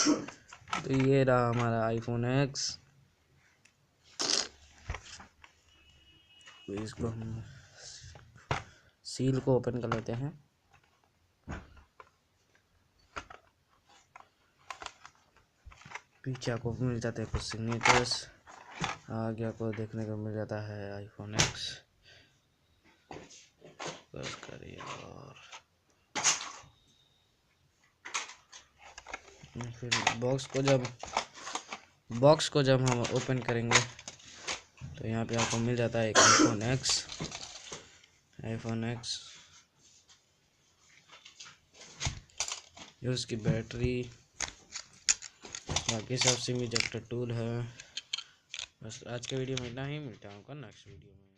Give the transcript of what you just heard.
तो ये रहा हमारा आईफोन एक्स। तो इसको हम सील को ओपन कर लेते हैं। पीछे आपको मिल जाते हैं कुछ सिग्नेचर्स, आगे आपको देखने को मिल जाता है आईफोन एक्स। बस करिए और फिर बॉक्स को जब हम ओपन करेंगे तो यहाँ पे आपको मिल जाता है एक आईफोन एक्स, ये उसकी बैटरी, बाकी सब सिम इजेक्टर टूल है। बस आज के वीडियो में इतना ही, मिलता हूँ नेक्स्ट वीडियो में।